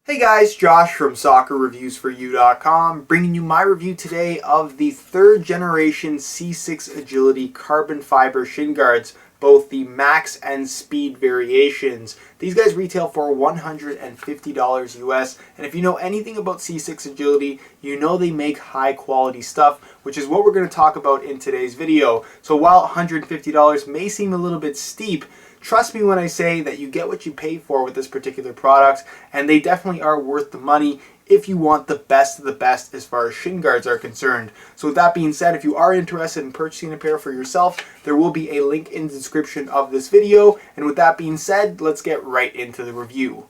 Hey guys, Josh from SoccerReviewsForYou.com, bringing you my review today of the third generation C6 Agility carbon fiber shin guards, both the max and speed variations. These guys retail for $150 US, and if you know anything about C6 Agility, you know they make high quality stuff, which is what we're going to talk about in today's video. So while $150 may seem a little bit steep, trust me when I say that you get what you pay for with this particular product, and they definitely are worth the money if you want the best of the best as far as shin guards are concerned. So with that being said, if you are interested in purchasing a pair for yourself, there will be a link in the description of this video. And with that being said, let's get right into the review.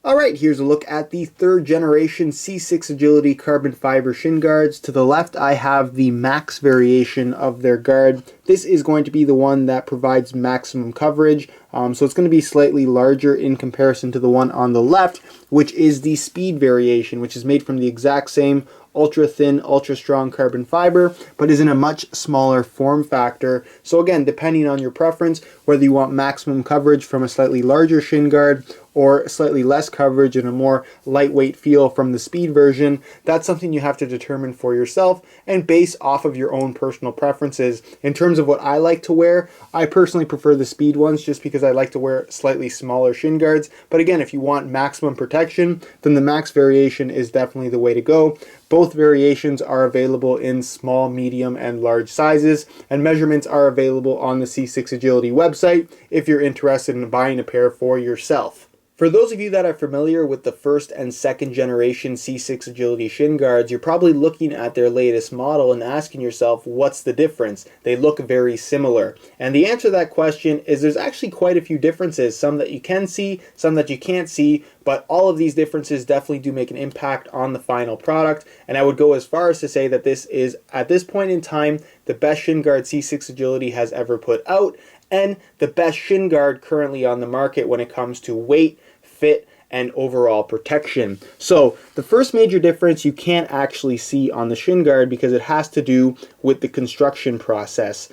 Alright, here's a look at the third generation C6 Agility carbon fiber shin guards. To the left I have the max variation of their guard. This is going to be the one that provides maximum coverage, so it's going to be slightly larger in comparison to the one on the left, which is the speed variation, which is made from the exact same ultra thin, ultra strong carbon fiber, but is in a much smaller form factor. So again, depending on your preference, whether you want maximum coverage from a slightly larger shin guard or slightly less coverage and a more lightweight feel from the speed version, that's something you have to determine for yourself and base off of your own personal preferences. In terms of what I like to wear, I personally prefer the speed ones just because I like to wear slightly smaller shin guards. But again, if you want maximum protection, then the max variation is definitely the way to go. Both variations are available in small, medium, and large sizes, and measurements are available on the C6 Agility website if you're interested in buying a pair for yourself. For those of you that are familiar with the first and second generation C6 Agility shin guards, you're probably looking at their latest model and asking yourself, what's the difference? They look very similar. And the answer to that question is there's actually quite a few differences, some that you can see, some that you can't see, but all of these differences definitely do make an impact on the final product. And I would go as far as to say that this is, at this point in time, the best shin guard C6 Agility has ever put out, and the best shin guard currently on the market when it comes to weight, fit, and overall protection. So the first major difference you can't actually see on the shin guard because it has to do with the construction process.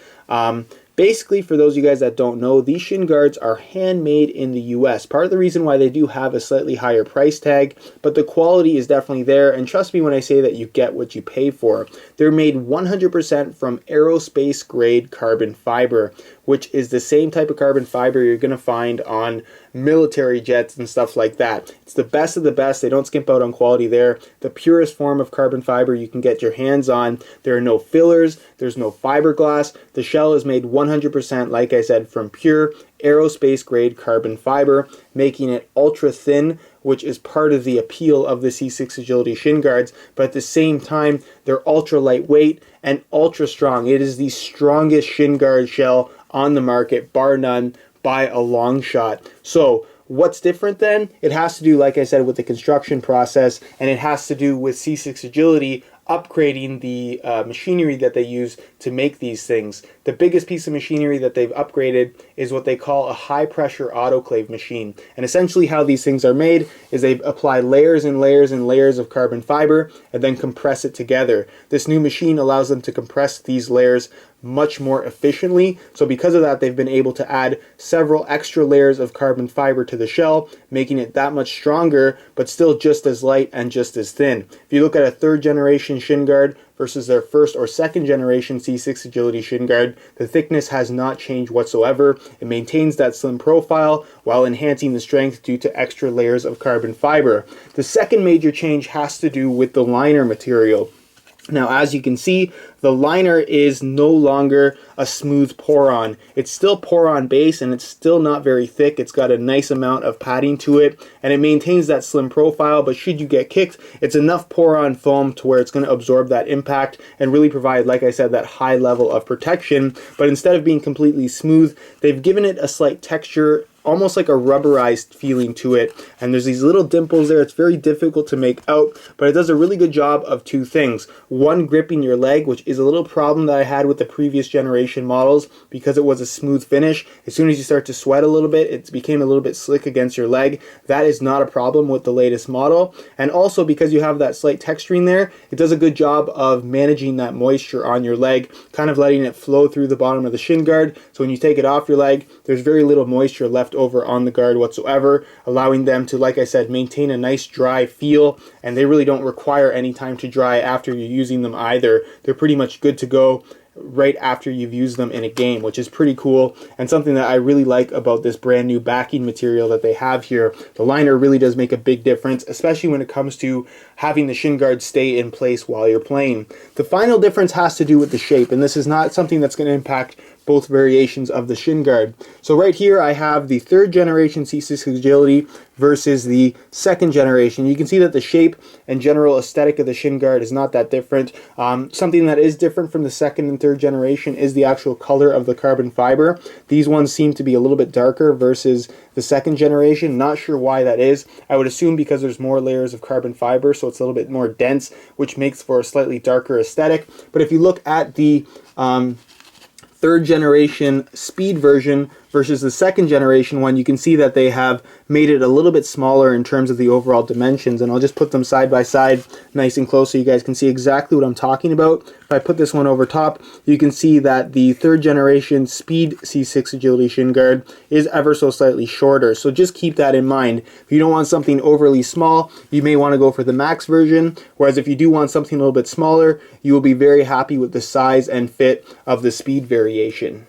Basically, for those of you guys that don't know, these shin guards are handmade in the US. Part of the reason why they do have a slightly higher price tag, but the quality is definitely there, and trust me when I say that you get what you pay for. They're made 100% from aerospace grade carbon fiber, which is the same type of carbon fiber you're going to find on military jets and stuff like that. It's the best of the best. They don't skimp out on quality there. The purest form of carbon fiber you can get your hands on. There are no fillers. There's no fiberglass. The shell is made 100%, like I said, from pure aerospace grade carbon fiber, making it ultra thin, which is part of the appeal of the C6 Agility shin guards, but at the same time, they're ultra lightweight and ultra strong. It is the strongest shin guard shell on the market, bar none, by a long shot. So what's different then? It has to do, like I said, with the construction process, and it has to do with C6 Agility upgrading the machinery that they use to make these things. The biggest piece of machinery that they've upgraded is what they call a high pressure autoclave machine. And essentially how these things are made is they apply layers and layers and layers of carbon fiber and then compress it together. This new machine allows them to compress these layers much more efficiently. So because of that, they've been able to add several extra layers of carbon fiber to the shell, making it that much stronger, but still just as light and just as thin. If you look at a third generation shin guard versus their first or second generation C6 Agility shin guard, the thickness has not changed whatsoever. It maintains that slim profile while enhancing the strength due to extra layers of carbon fiber. The second major change has to do with the liner material. Now, as you can see, the liner is no longer a smooth pour-on. It's still pour-on base, and it's still not very thick. It's got a nice amount of padding to it, and it maintains that slim profile, but should you get kicked, it's enough pour-on foam to where it's going to absorb that impact and really provide, like I said, that high level of protection. But instead of being completely smooth, they've given it a slight texture, almost like a rubberized feeling to it, and there's these little dimples there. It's very difficult to make out, but it does a really good job of two things. One, gripping your leg, which is a little problem that I had with the previous generation models because it was a smooth finish. As soon as you start to sweat a little bit, it became a little bit slick against your leg. That is not a problem with the latest model. And also because you have that slight texturing there, it does a good job of managing that moisture on your leg, kind of letting it flow through the bottom of the shin guard. So when you take it off your leg, there's very little moisture left left over on the guard whatsoever, allowing them to, like I said, maintain a nice dry feel, and they really don't require any time to dry after you're using them either. They're pretty much good to go right after you've used them in a game, which is pretty cool and something that I really like about this brand new backing material that they have here. The liner really does make a big difference, especially when it comes to having the shin guard stay in place while you're playing. The final difference has to do with the shape, and this is not something that's going to impact both variations of the shin guard. So right here I have the 3rd generation C6 Agility versus the 2nd generation. You can see that the shape and general aesthetic of the shin guard is not that different. Something that is different from the 2nd and 3rd generation is the actual color of the carbon fiber. These ones seem to be a little bit darker versus the 2nd generation. Not sure why that is. I would assume because there's more layers of carbon fiber, so it's a little bit more dense, which makes for a slightly darker aesthetic. But if you look at the 3rd generation speed version versus the 2nd generation one, you can see that they have made it a little bit smaller in terms of the overall dimensions, and I'll just put them side by side nice and close so you guys can see exactly what I'm talking about. If I put this one over top, you can see that the 3rd generation speed C6 Agility shin guard is ever so slightly shorter, so just keep that in mind. If you don't want something overly small, you may want to go for the max version, whereas if you do want something a little bit smaller, you will be very happy with the size and fit of the speed variation.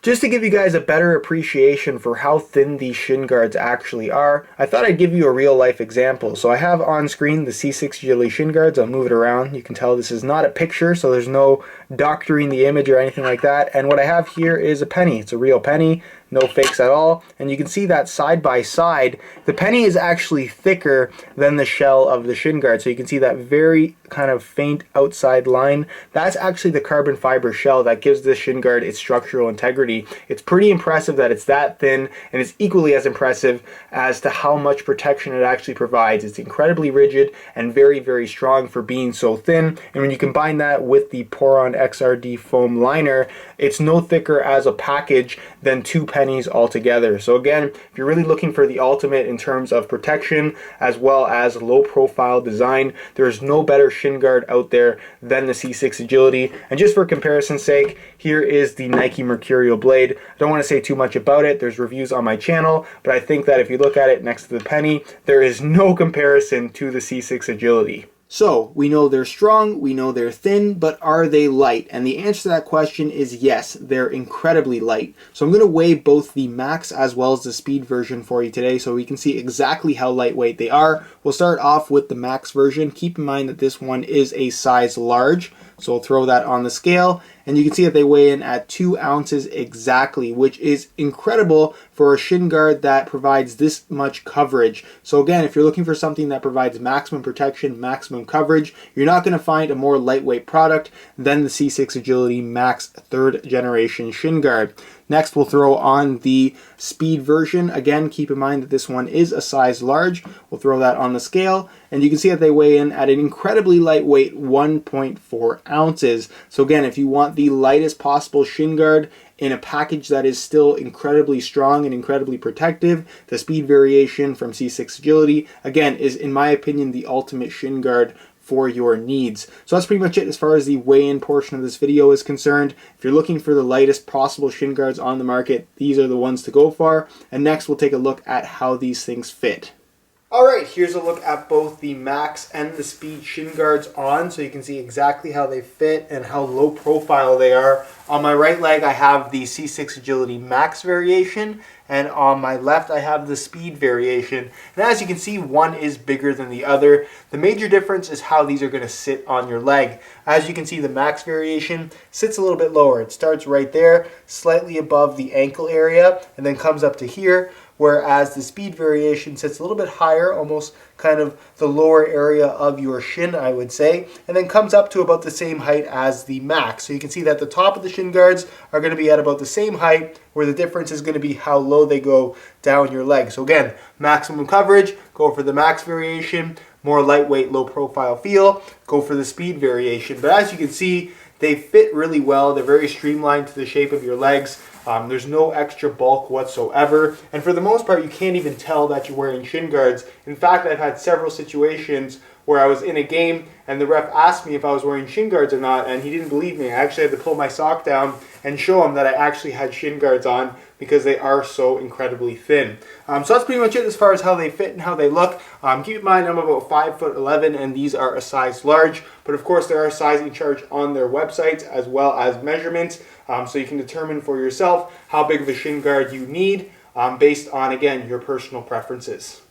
Just to give you guys a better appreciation for how thin these shin guards actually are, I thought I'd give you a real life example. So I have on screen the C6 Agility shin guards. I'll move it around. You can tell this is not a picture, so there's no doctoring the image or anything like that. And what I have here is a penny. It's a real penny, no fakes at all. And you can see that side by side, the penny is actually thicker than the shell of the shin guard. So you can see that very kind of faint outside line. That's actually the carbon fiber shell that gives this shin guard its structural integrity. It's pretty impressive that it's that thin, and it's equally as impressive as to how much protection it actually provides. It's incredibly rigid and very, very strong for being so thin. And when you combine that with the Poron XRD foam liner, it's no thicker as a package than 2 pennies altogether. So again, if you're really looking for the ultimate in terms of protection as well as low profile design, there's no better shin guard out there than the C6 Agility. And just for comparison's sake, here is the Nike Mercurial blade. I don't want to say too much about it. There's reviews on my channel, but I think that if you look at it next to the penny, there is no comparison to the C6 Agility. So, we know they're strong, we know they're thin, but are they light? And the answer to that question is yes, they're incredibly light. So I'm going to weigh both the max as well as the speed version for you today so we can see exactly how lightweight they are. We'll start off with the max version. Keep in mind that this one is a size large, so we'll throw that on the scale. And you can see that they weigh in at 2 ounces exactly, which is incredible for a shin guard that provides this much coverage. So again, if you're looking for something that provides maximum protection, maximum coverage, you're not going to find a more lightweight product than the C6 Agility Max 3rd generation shin guard. Next, we'll throw on the speed version. Again, keep in mind that this one is a size large. We'll throw that on the scale, and you can see that they weigh in at an incredibly lightweight 1.4 ounces. So again, if you want the lightest possible shin guard in a package that is still incredibly strong and incredibly protective, the speed variation from C6 Agility, again, is, in my opinion, the ultimate shin guard for your needs. So that's pretty much it as far as the weigh-in portion of this video is concerned. If you're looking for the lightest possible shin guards on the market, these are the ones to go for. And next, we'll take a look at how these things fit. Alright, here's a look at both the Max and the Speed shin guards on, so you can see exactly how they fit and how low profile they are. On my right leg I have the C6 Agility Max variation, and on my left I have the Speed variation. And as you can see, one is bigger than the other. The major difference is how these are going to sit on your leg. As you can see, the Max variation sits a little bit lower. It starts right there, slightly above the ankle area, and then comes up to here. Whereas the Speed variation sits a little bit higher, almost kind of the lower area of your shin, I would say, and then comes up to about the same height as the Max. So you can see that the top of the shin guards are going to be at about the same height, where the difference is going to be how low they go down your leg. So again, maximum coverage, go for the Max variation. More lightweight, low profile feel, go for the Speed variation. But as you can see, they fit really well. They're very streamlined to the shape of your legs. There's no extra bulk whatsoever, and for the most part you can't even tell that you're wearing shin guards. In fact, I've had several situations where I was in a game and the ref asked me if I was wearing shin guards or not, and he didn't believe me. I actually had to pull my sock down and show him that I actually had shin guards on because they are so incredibly thin. So that's pretty much it as far as how they fit and how they look. Keep in mind I'm about 5'11" and these are a size large, but of course there are sizing charts on their websites as well as measurements, so you can determine for yourself how big of a shin guard you need based on, again, your personal preferences.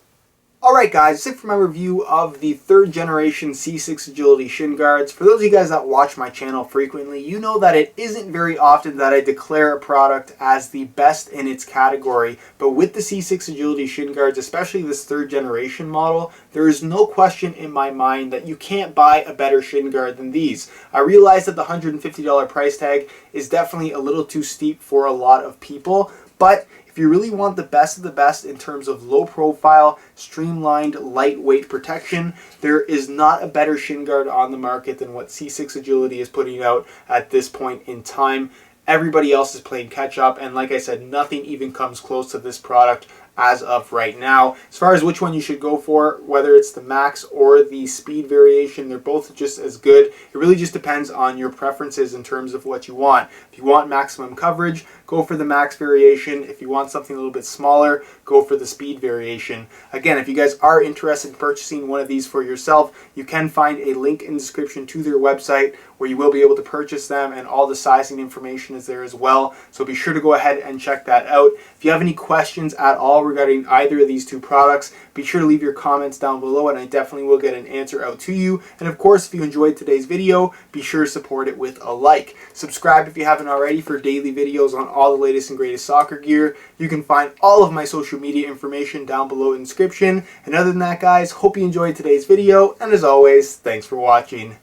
Alright guys, that's it for my review of the 3rd generation C6 Agility shin guards. For those of you guys that watch my channel frequently, you know that it isn't very often that I declare a product as the best in its category, but with the C6 Agility shin guards, especially this 3rd generation model, there is no question in my mind that you can't buy a better shin guard than these. I realize that the $150 price tag is definitely a little too steep for a lot of people, but if you really want the best of the best in terms of low profile, streamlined, lightweight protection, there is not a better shin guard on the market than what C6 Agility is putting out at this point in time. Everybody else is playing catch up, and like I said, nothing even comes close to this product as of right now. As far as which one you should go for, whether it's the max or the speed variation, they're both just as good. It really just depends on your preferences in terms of what you want. If you want maximum coverage, go for the max variation. If you want something a little bit smaller, go for the speed variation. Again, if you guys are interested in purchasing one of these for yourself, you can find a link in the description to their website where you will be able to purchase them, and all the sizing information is there as well. So be sure to go ahead and check that out. If you have any questions at all regarding either of these two products, be sure to leave your comments down below and I definitely will get an answer out to you. And of course, if you enjoyed today's video, be sure to support it with a like. Subscribe if you haven't already for daily videos on all the latest and greatest soccer gear. You can find all of my social media information down below in the description. And other than that, guys, hope you enjoyed today's video, and as always, thanks for watching.